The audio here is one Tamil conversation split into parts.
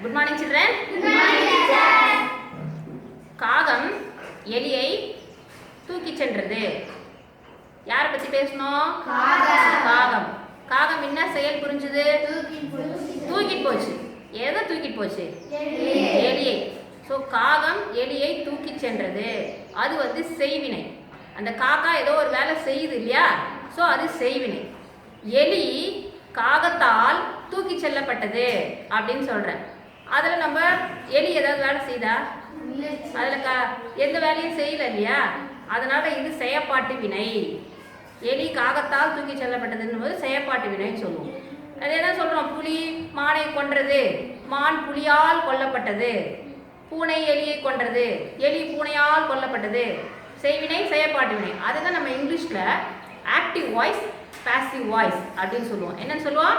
Good morning, children. Good morning, teacher. காகம் எலியை தூக்கி சென்றது. யாரை பத்தி பேசணும்? காகம். காகம் என்ன செயல் புரிஞ்சது? தூக்கிட்டு போச்சு. எதை தூக்கிட்டு போச்சு? எலியை. ஸோ காகம் எலியை தூக்கி சென்றது. அது செய்வினை. அந்த காக்கா ஏதோ ஒரு வேலை செய்யுது இல்லையா? ஸோ அது செய்வினை. எலி காகத்தால் தூக்கி செல்லப்பட்டது அப்படின்னு சொல்கிறேன். அதில் நம்ம எலி ஏதாவது வேலை செய்தா? அதில் எந்த வேலையும் செய்யலை இல்லையா? அதனால் இது செயற்பாட்டு வினை. எலி காகத்தால் தூக்கி செல்லப்பட்டதுன்னு போது செயற்பாட்டு வினைன்னு சொல்லுவோம். அது என்ன சொல்கிறோம்? புலி மானை கொன்றது, மான் புலியால் கொல்லப்பட்டது, பூனை எலியை கொன்றது, எலி பூனையால் கொல்லப்பட்டது. செய்வினை செயற்பாட்டு வினை. அதுதான் நம்ம இங்கிலீஷில் ஆக்டிவ் வாய்ஸ் பாசிவ் வாய்ஸ் அப்படின்னு சொல்லுவோம். என்னன்னு சொல்லுவோம்?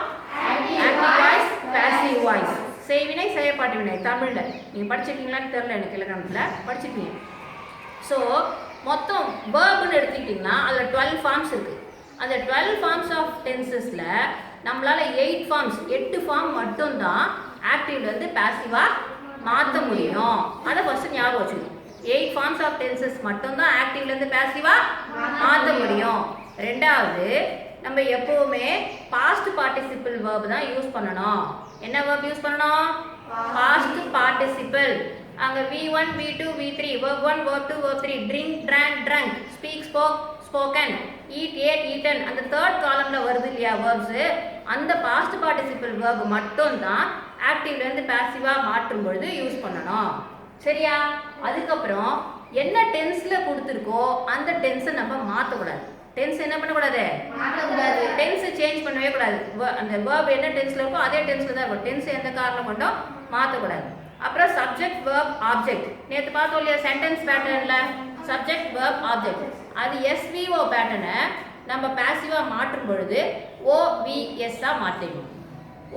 Active voice passive voice. செய்வினை செயற்பாட்டு வினை. தமிழில் நீங்கள் படிச்சிருக்கீங்களான்னு தெரில, எனக்கு இலக்கணத்தில் படிச்சிருக்கீங்க. ஸோ மொத்தம் வேர்புன்னு எடுத்துக்கிட்டிங்கன்னா அதில் 12 ஃபார்ம்ஸ் இருக்குது. அந்த 12 ஃபார்ம்ஸ் ஆஃப் டென்சஸில் நம்மளால் 8 ஃபார்ம்ஸ் 8 ஃபார்ம் மட்டும்தான் ஆக்டிவ்லேருந்து பாசிவாக மாற்ற முடியும். அதை ஃபஸ்ட்டு ஞாபகம் வச்சுக்கணும். 8 ஃபார்ம்ஸ் ஆஃப் டென்சஸ் மட்டும்தான் ஆக்டிவ்லேருந்து பாசிவாக மாற்ற முடியும். ரெண்டாவது, நம்ம எப்போவுமே பாஸ்ட் பார்ட்டிசிபிள் வேர்பு தான் யூஸ் பண்ணணும். என்ன வேர்ப் யூஸ் பண்ணணும்? Past participle. அங்கே V1 V2 V3 verb 1 verb 2 verb 3 drink drank drunk speak spoke spoken eat ate eaten அந்த தேர்ட் காலமில் வருது இல்லையா வேர்ப்ஸு? அந்த பாஸ்ட் பார்ட்டிசிபிள் வேர்ப் மட்டும்தான் ஆக்டிவ்லேருந்து பாசிவாக மாற்றும் பொழுது யூஸ் பண்ணணும். சரியா? அதுக்கப்புறம் என்ன டென்ஸில் கொடுத்துருக்கோ அந்த டென்ஸை நம்ம மாற்றக்கூடாது. டென்ஸ் என்ன பண்ணக்கூடாது? டென்ஸை சேஞ்ச் பண்ணவே கூடாது. அந்த வேர்ப் என்ன டென்ஸில் இருக்கோ அதே டென்ஸில் தான் இருக்கும். டென்ஸ் எந்த காரணம் கொண்டும் மாற்றக்கூடாது. அப்புறம் சப்ஜெக்ட் வேர்ப் ஆப்ஜெக்ட். நேற்று பார்த்தோம் இல்லையா சென்டென்ஸ் பேட்டர்னில்? சப்ஜெக்ட் வேர்ப் ஆப்ஜெக்ட் அது SVO பேட்டர்னை நம்ம பாசிவாக மாற்றும் பொழுது OVSஆக மாற்றிடணும்.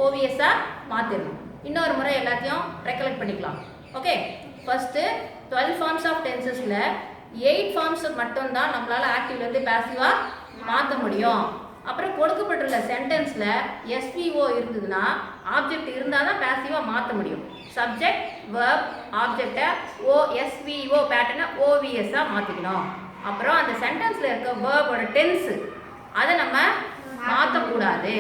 OVSஆக மாற்றிடணும். இன்னொரு முறை எல்லாத்தையும் ரெக்கலெக்ட் பண்ணிக்கலாம். ஓகே, ஃபஸ்ட்டு 12 ஃபார்ம்ஸ் ஆஃப் டென்சஸில் 8 ஃபார்ம்ஸ் மட்டும்தான் நம்மளால் ஆக்டிவ்லேருந்து பாசிவாக மாற்ற முடியும். அப்புறம் கொடுக்கப்பட்டுள்ள சென்டென்ஸில் SVO இருந்ததுன்னா ஆப்ஜெக்ட் இருந்தால் தான் பாசிவாக மாற்ற முடியும். சப்ஜெக்ட் வேர்ப் ஆப்ஜெக்டை SVO பேட்டர்னை OVSஆக மாற்றிக்கணும். அப்புறம் அந்த சென்டென்ஸில் இருக்க வேர்போட டென்ஸு அதை நம்ம மாற்றக்கூடாது.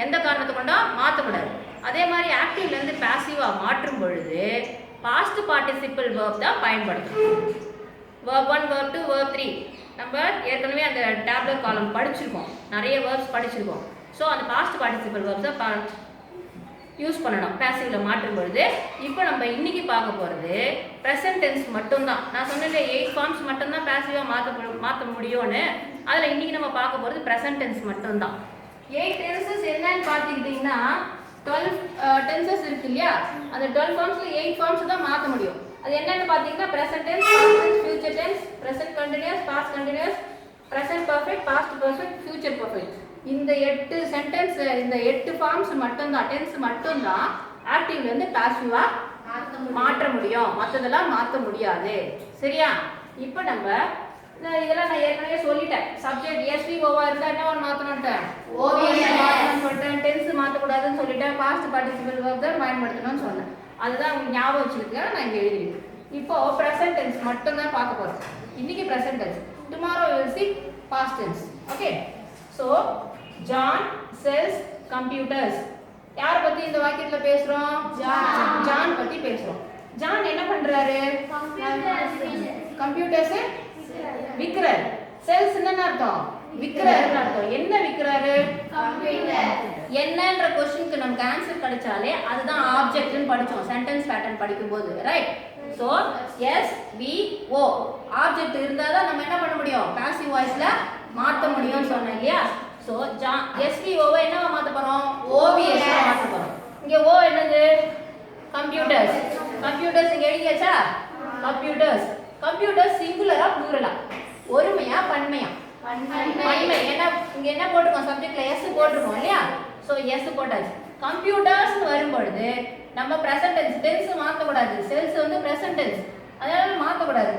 எந்த காரணத்தை கொண்டும் மாற்றக்கூடாது. அதே மாதிரி ஆக்டிவ்லேருந்து பாசிவாக மாற்றும் பொழுது பாஸ்ட் பார்ட்டிசிபிள் வேர்ப் தான் பயன்படுத்தணும். verb 1 verb 2 verb 3 நம்ம ஏற்கனவே அந்த டேப்லெட் காலம் படிச்சிருக்கோம், நிறைய வேர்ப்ஸ் படிச்சிருக்கோம். ஸோ அந்த பாஸ்ட் பார்ட்டிசிபிள் வேர்ப்ஸை யூஸ் பண்ணணும் பாசிவில் மாற்றும் பொழுது. இப்போ நம்ம இன்றைக்கி பார்க்க போகிறது ப்ரெசன்ட் டென்ஸ் மட்டும்தான். நான் சொன்னேன் 8 ஃபார்ம்ஸ் மட்டும்தான் பாசிவாக மாற்ற முடியும்னு. அதில் இன்றைக்கி நம்ம பார்க்க போகிறது ப்ரெசன்ட் டென்ஸ் மட்டும்தான். 8 டென்சஸ் என்னன்னு பார்த்துக்கிட்டிங்கன்னா 12 டென்சஸ் இருக்கு இல்லையா? அந்த 12 ஃபார்ம்ஸில் 8 ஃபார்ம்ஸ் தான் மாற்ற முடியும். அது என்னன்னு பார்த்தீங்கன்னா present tense, past tense, future tense, present continuous, past continuous, present perfect, past perfect, future perfect. இந்த 8 சென்டென்ஸ், இந்த 8 ஃபார்ம்ஸ் மட்டும்தான், டென்ஸ் மட்டும்தான் ஆக்டிவ்லேருந்து பாசிவாக மாற்ற முடியும். மற்றதெல்லாம் மாற்ற முடியாது. சரியா? இப்போ நம்ம இதெல்லாம் நான் ஏற்கனவே சொல்லிட்டேன். சப்ஜெக்ட் SVOவா இருந்தால் என்ன ஒன்று மாற்றணுன்ட்டேன்? OVS மாற்றணும்னு சொல்லிட்டேன். டென்ஸ் மாற்றக்கூடாதுன்னு சொல்லிட்டேன். பாஸ்ட் பார்ட்டிசிபிள் வேர்ப் தான் பயன்படுத்தணும்னு சொன்னேன். அதுதான் உங்களுக்கு ஞாபகம் வச்சுருக்கேன், நான் இங்கே எழுதிருக்கேன். இப்போ ப்ரெசன்ட் டென்ஸ் மட்டும்தான் பார்க்க போகிறோம். இன்றைக்கி present tense, tomorrow will see past tense. Okay, so John sells computers. யாரை பற்றி இந்த வாக்கியத்தில் பேசுகிறோம்? ஜான் பற்றி பேசுகிறோம். ஜான் என்ன பண்ணுறாரு? கம்ப்யூட்டர்ஸு விற்கிறார். செல்ஸ் என்னன்னு அர்த்தம்? விற்கிறாருன்னு அர்த்தம். என்ன விற்கிறாரு? என்னன்ற கொஸ்டினுக்கு நமக்கு ஆன்சர் கிடைச்சாலே அதுதான் ஆப்ஜெக்ட்னு படித்தோம் சென்டென்ஸ் பேட்டர்ன் படிக்கும்போது, ரைட்? ஸோ SVO ஆப்ஜெக்ட் இருந்தால் தான் நம்ம என்ன பண்ண முடியும்? பாசிவ் வாய்ஸில் மாற்ற முடியும்னு சொன்னேன் இல்லையா? ஸோ SVOவை என்னவா மாற்ற போகிறோம்? OVSஆ மாற்ற போகிறோம். இங்கே O என்னது? கம்ப்யூட்டர்ஸ். கம்ப்யூட்டர்ஸ் இங்கே எழுதியாச்சா? கம்ப்யூட்டர்ஸ். கம்ப்யூட்டர்ஸ் சிங்குலரா ப்ளூரலா? ஒருமையா பன்மையா? பன்மை. ஏன்னா இங்கே என்ன போட்டிருக்கோம்? சப்ஜெக்டில் S போட்டிருக்கோம் இல்லையா? ஸோ S போட்டாச்சு. கம்ப்யூட்டர்ஸ்னு வரும்பொழுது நம்ம ப்ரெசன்ட் டென்ஸ், டென்ஸ் மாற்றக்கூடாது. செல்ஸ் ப்ரெசன்ட் டென்ஸ், அதனால மாற்றக்கூடாது.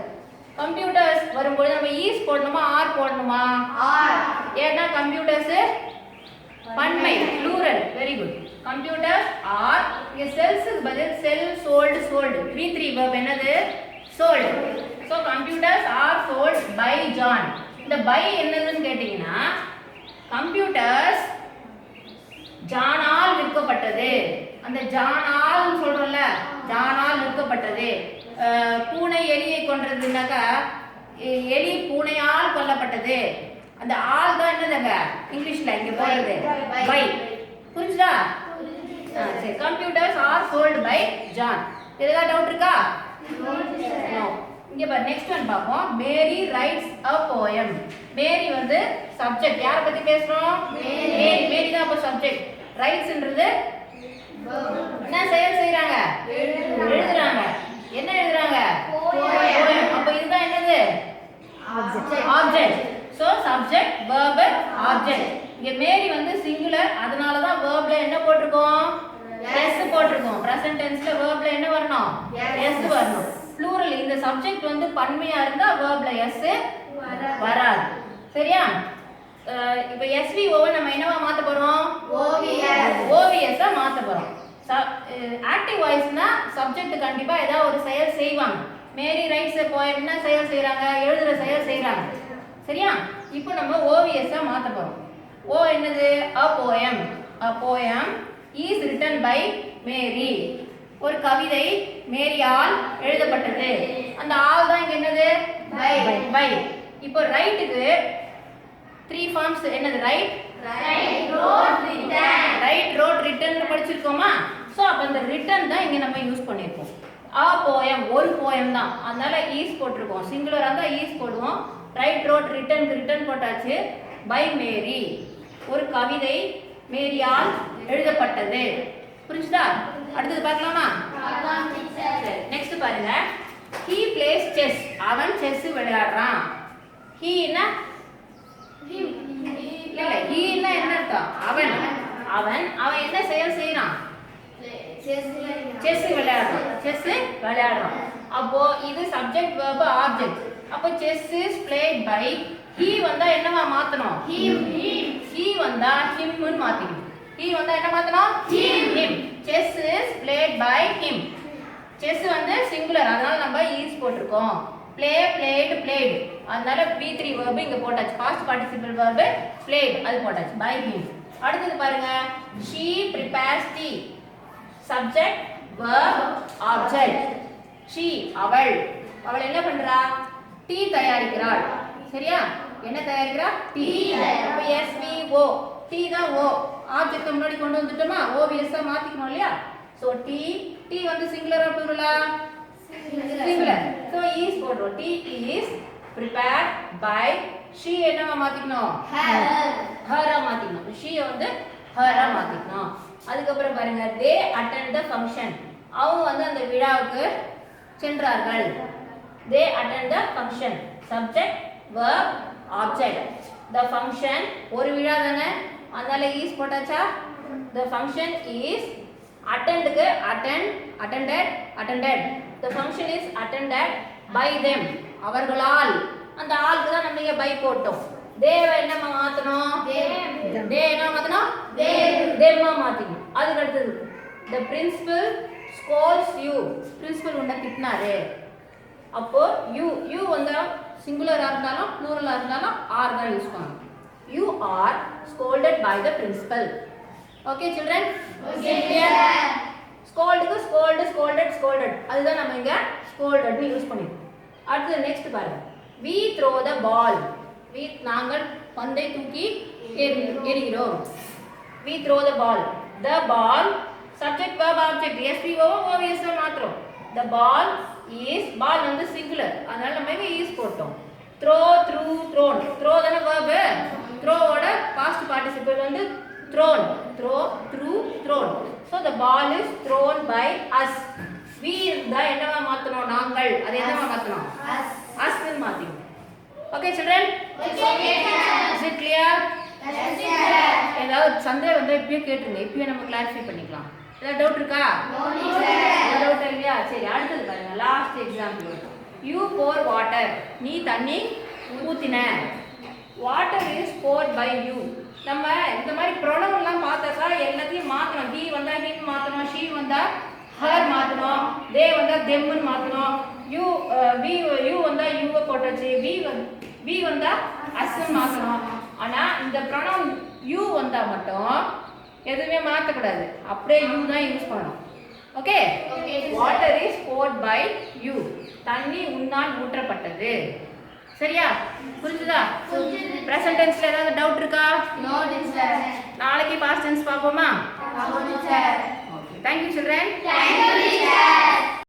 கம்ப்யூட்டர்ஸ் வரும்போது நம்ம ஈஸ் போடணுமா ஆர் போடணுமா? ஆர். ஏன்னா கம்ப்யூட்டர்ஸ் பன்மை plural. Very good. Computers are இங்க செல்ஸ்க்கு பதில் sell sold sold V3 verb என்னது sold. So computers are sold by John. இந்த by என்னதுன்னு கேட்டீங்கன்னா computers ஜானால் விற்கப்பட்டது. அந்த ஜானால் சொல்றோம்ல ஜானால் விற்கப்பட்டது. பூனை எலியை கொன்றதுனாக்கா எலி பூனையால் கொல்லப்பட்டது. அந்த ஆல் தான் என்னதுங்க இங்கிலீஷ்ல இங்க போறது பை. புரிஞ்சுதா? சரி computers are sold by John. ஏதாவது டவுட் இருக்கா? நோ. இங்க பாரு நெக்ஸ்ட் ஒன் பாப்போம். Mary writes a poem. Mary வந்து சப்ஜெக்ட். யாரை பத்தி பேசுறோம்? மேரி தான் அப்ப சப்ஜெக்ட். ரைட்ஸ்ன்றது என்ன செயல் செய்றாங்க? எழுதுறாங்க. என்ன எழுதுறாங்க? poem. அப்ப இதுதான் என்னது? Object. So subject verb object. இங்க மேரி வந்து சிங்குலர், அதனால தான் verbல என்ன போட்டுருக்கோம்? s போட்டுருக்கோம். பிரசன்ட் டென்ஸ்ல verbல என்ன வரணும்? s வரணும். ப்ளூரல் இந்த சப்ஜெக்ட் வந்து பன்மையா இருந்தா verbல s வராது. சரியா? இப்போ SVO நம்ம என்னவா மாத்த போறோம்? OVS ஆ மாத்த போறோம். ஆக்டிவ் வாய்ஸ்னா சப்ஜெக்ட் கண்டிப்பா ஏதாவது ஒரு செயல் செய்வாங்க. மேரி ரைட்ஸ் a poem என்ன செயல் செய்றாங்க? எழுதுற செயல் செய்றாங்க. சரியா? இப்போ நம்ம OVS ஆ மாத்த போறோம். O என்னது? a poem. A poem is written by Mary. ஒரு கவிதை மேரியால் எழுதப்பட்டது. அந்த ஆல் தான் இங்க என்னது? by. இப்போ ரைட்டுக்கு 3 ஃபார்ம்ஸ் என்னது? Right wrote written படிச்சிருக்கோமா? சோ அப்ப அந்த written தான் இங்க நம்ம யூஸ் பண்ணிருக்கோம். a poem ஒரு poem தான். அதனால is போட்டுருக்கோம். சிங்குலரா இருந்தா is போடுவோம். ரைட் wrote written போட்டாச்சு. by Mary ஒரு கவிதை மேரியால் எழுதப்பட்டது. புரிஞ்சுதா? அடுத்து பார்க்கலாமா? சரி நெக்ஸ்ட் பாருங்க. he plays chess. அவன் செஸ் விளையாடுறான். he என்ன? இல்ல he என்ன அர்த்தம்? அவன் என்ன செயல் செய்றான்? செஸ் விளையாடுறான். அப்போ இது சப்ஜெக்ட் verb ஆப்ஜெக்ட். அப்போ chess is played by. he வந்தா என்னவா மாத்தணும்? he வந்தா him ன்னு மாத்திக்கணும். he வந்தா என்ன மாத்தணும்? him. chess is played by him. chess வந்து சிங்குலர், அதனால நம்ம is போட்டுருக்கோம். play played அதனால V3 verb இங்க போட்டாச்சு. past participle verb played அது போட்டாச்சு by him. அடுத்து பாருங்க. she prepares tea. subject verb object. she அவள் என்ன பண்றா? டீ தயாரிக்கிறாள். சரியா? என்ன தயாரிக்கிறா? டீ. அப்ப SVO டீ தான் O. ஆப்ஜெக்ட் முன்னாடி கொண்டு வந்துட்டோமா? OVS ஆ மாத்திக்கணும் இல்லையா? சோ டீ வந்து சிங்குலரா ப்ளூரலா? சிங்குலர். சோ is போடுறோம். tea is prepared by. she என்னவா மாத்திக்கணும்? her ஆ மாத்திக்கணும். she வந்து her ஆ மாத்திக்கணும். அதுக்கு அப்புறம் பாருங்க. they attend the function. அவங்க வந்து அந்த விழாவுக்கு சென்றார்கள். they attend the function. subject verb object. the function ஒரு விழா தானே, அதனால is போட்டாச்சா? the function is attendக்கு attended. the function is attended by them. அவர்களால். அந்த ஆளுக்கு தான் நம்ம இங்க by போட்டோம். they என்ன மாத்தணும்? they என்ன மாத்தணும்? them மாத்திக்கணும். அதுக்கு அடுத்து the principal scolds you. principal உன்னை திட்டினாரு. அப்போ you வந்து சிங்குலரா இருந்தாலும் ப்ளூரலா இருந்தாலும் r தான் யூஸ் பண்ணணும். you are scolded by the principal. okay children? clear? scoldக்கு scolded அதுதான் நம்ம இங்க scolded னு யூஸ் பண்ணிருக்கோம். அடுத்து நெக்ஸ்ட் பாருங்க. we throw the ball. நாங்கள் பந்தை தூக்கி எறிகிறோம். we throw the ball. the ball subject verb object SVO OVS மாத்திரம். the ball is ball வந்து சிங்குலர், அதனால நம்ம இங்க is போட்டோம். throw thrown தான verb. throw ஓட past participle வந்து thrown. thrown. so the ball is thrown by us. we இருந்தா என்னவா மாத்தணும்? நாங்கள். அது என்னவா மாத்தணும்? us ன்னு மாத்திக்கணும். okay children? is it clear? ஏதாவது சந்தேகம் வந்தா இப்பயே கேட்டுருங்க. இப்பயே நம்ம கிளாரிஃபை பண்ணிக்கலாம். ஏதாவது டவுட் இருக்கா? டவுட் இல்லையா? சரி அடுத்தது பாருங்க. Last example. you pour water. நீ தண்ணி ஊத்தின. water is poured by you. நம்ம இந்த மாதிரி ப்ரொனவுன்லாம் பார்த்தாக்கா எல்லாத்தையும் மாற்றணும். he வந்தா him மாற்றணும், she வந்தா her மாற்றணும், they வந்தா themன்னு மாற்றணும், you வந்தா youவை போட்டாச்சு, we வந்தா usன்னு மாற்றணும். ஆனால் இந்த ப்ரொனவுன் you வந்தா மட்டும் எதுவுமே மாற்றக்கூடாது, அப்படியே you தான் யூஸ் பண்ணணும். Okay, water is poured by you. தண்ணி உன்னால் ஊற்றப்பட்டது. சரியா? புரிஞ்சுதா? பிரசன்ட் டென்ஸ்ல ஏதாவது டவுட் இருக்கா? No teacher. நாளைக்கு பாஸ்ட் டென்ஸ் பார்ப்போமா? No teacher. Okay. Thank you children. Thank you teacher.